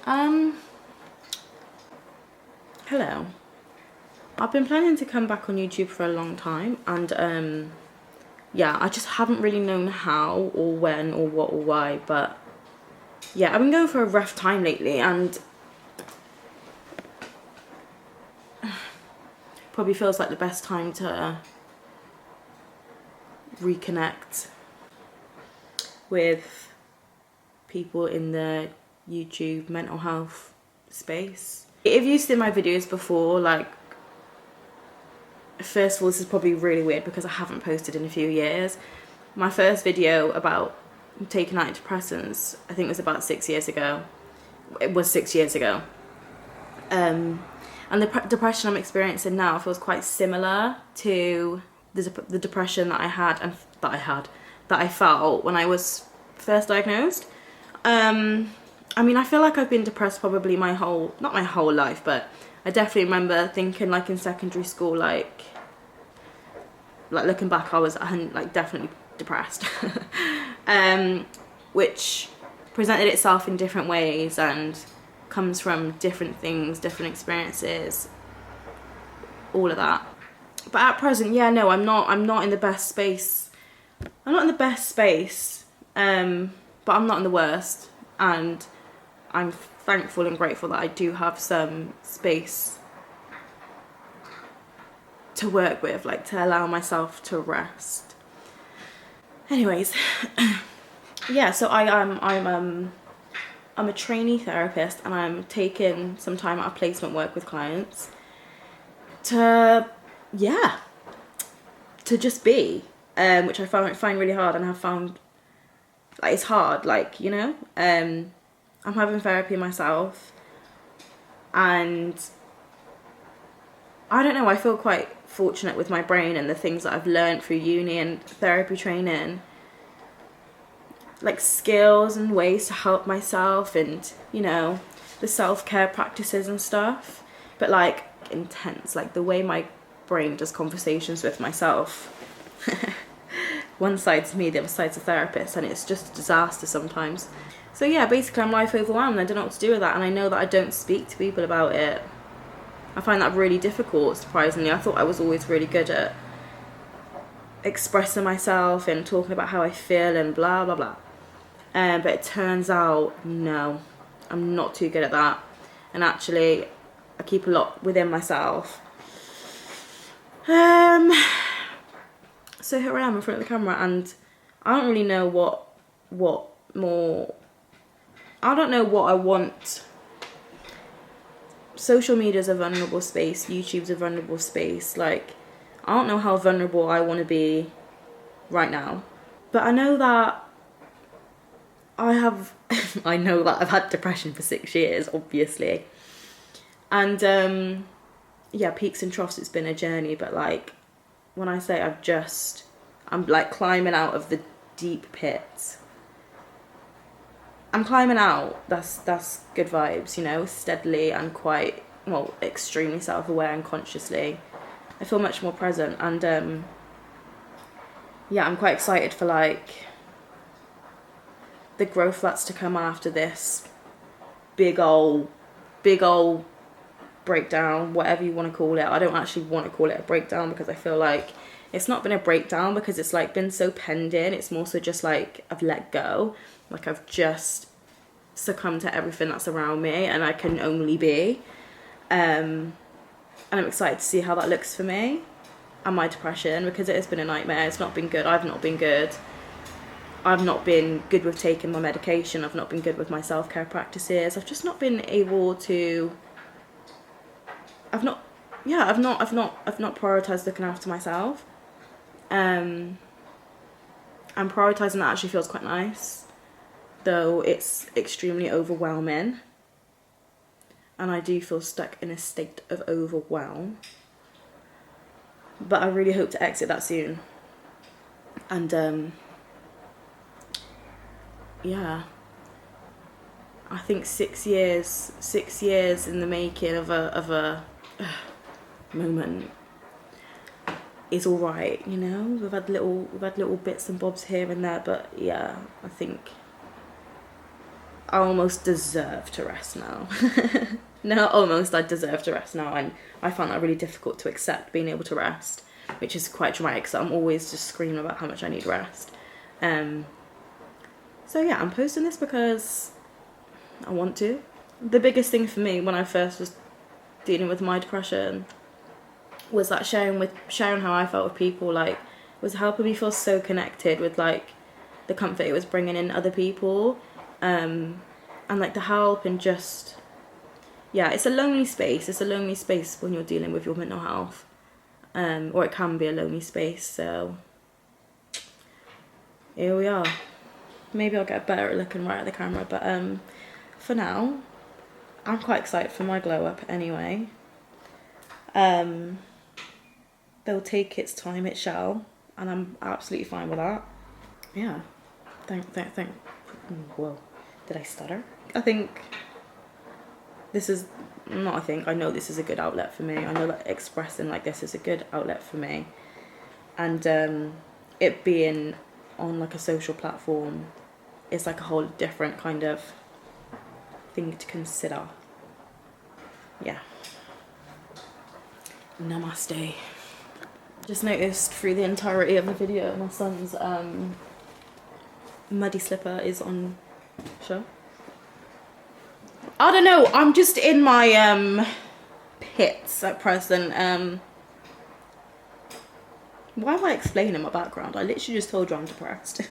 Hello. I've been planning to come back on YouTube for a long time, and yeah, I just haven't really known how or when or what or why, but yeah, I've been going for a rough time lately, and probably feels like the best time to reconnect with people in the YouTube mental health space. If you've seen my videos before, like, first of all, this is probably really weird because I haven't posted in a few years. My first video about taking antidepressants, I think it was about 6 years ago. It was 6 years ago. And the depression I'm experiencing now feels quite similar to the depression that I felt when I was first diagnosed. I mean, I feel like I've been depressed probably not my whole life, but I definitely remember thinking, like, in secondary school, like looking back, I was like definitely depressed. Which presented itself in different ways and comes from different things, different experiences, all of that. But at present, yeah, no, I'm not in the best space. I'm not in the best space, but I'm not in the worst, and I'm thankful and grateful that I do have some space to work with, like, to allow myself to rest. Anyways, yeah, so I'm a trainee therapist, and I'm taking some time out of placement work with clients to just be, which I find really hard, and have found, like, it's hard, like, you know, I'm having therapy myself, and I don't know, I feel quite fortunate with my brain and the things that I've learned through uni and therapy training, like skills and ways to help myself, and, you know, the self-care practices and stuff, but like intense, like the way my brain does conversations with myself. One side's me, the other side's a therapist, and it's just a disaster sometimes. So yeah, basically I'm life overwhelmed, and I don't know what to do with that, and I know that I don't speak to people about it. I find that really difficult, surprisingly. I thought I was always really good at expressing myself and talking about how I feel and blah blah blah, but it turns out, no, I'm not too good at that, and actually I keep a lot within myself. So here I am in front of the camera, and I don't really know what more. I don't know what I want. Social media is a vulnerable space. YouTube's a vulnerable space. Like, I don't know how vulnerable I want to be right now. But I know that I know that I've had depression for 6 years, obviously. And yeah, peaks and troughs, it's been a journey, but like, when I say I'm like climbing out of the deep pits. I'm climbing out, that's good vibes, you know, steadily and quite, well, extremely self-aware and consciously. I feel much more present, and yeah, I'm quite excited for, like, the growth that's to come after this big old breakdown, whatever you want to call it. I don't actually want to call it a breakdown, because I feel like it's not been a breakdown, because it's like been so penned in. It's more so just like I've let go, like I've just succumbed to everything that's around me, and I can only be, and I'm excited to see how that looks for me and my depression, because it has been a nightmare. It's not been good. I've not been good with taking my medication. I've not been good with my self-care practices. I've just not been able to I've not prioritized looking after myself. And prioritizing that actually feels quite nice, though it's extremely overwhelming, and I do feel stuck in a state of overwhelm. But I really hope to exit that soon. And yeah, I think 6 years in the making of a moment is all right, you know. We've had little bits and bobs here and there, but yeah, I think I almost deserve to rest now. No, almost, I deserve to rest now, and I found that really difficult to accept, being able to rest, which is quite dramatic, so I'm always just screaming about how much I need rest. So yeah, I'm posting this because I want to. The biggest thing for me when I first was dealing with my depression was that sharing how I felt with people, like, was helping me feel so connected with, like, the comfort it was bringing in other people, and like the help, and just, yeah, it's a lonely space. It's a lonely space when you're dealing with your mental health, or it can be a lonely space. So here we are. Maybe I'll get better at looking right at the camera, but for now, I'm quite excited for my glow up anyway. They'll take its time, it shall, and I'm absolutely fine with that. Yeah. Whoa, did I stutter? I know this is a good outlet for me. I know that expressing like this is a good outlet for me. And it being on like a social platform is like a whole different kind of thing to consider. Yeah. Namaste. Just noticed through the entirety of the video my son's muddy slipper is on show. I don't know, I'm just in my pits at present. Why am I explaining my background? I literally just told you I'm depressed.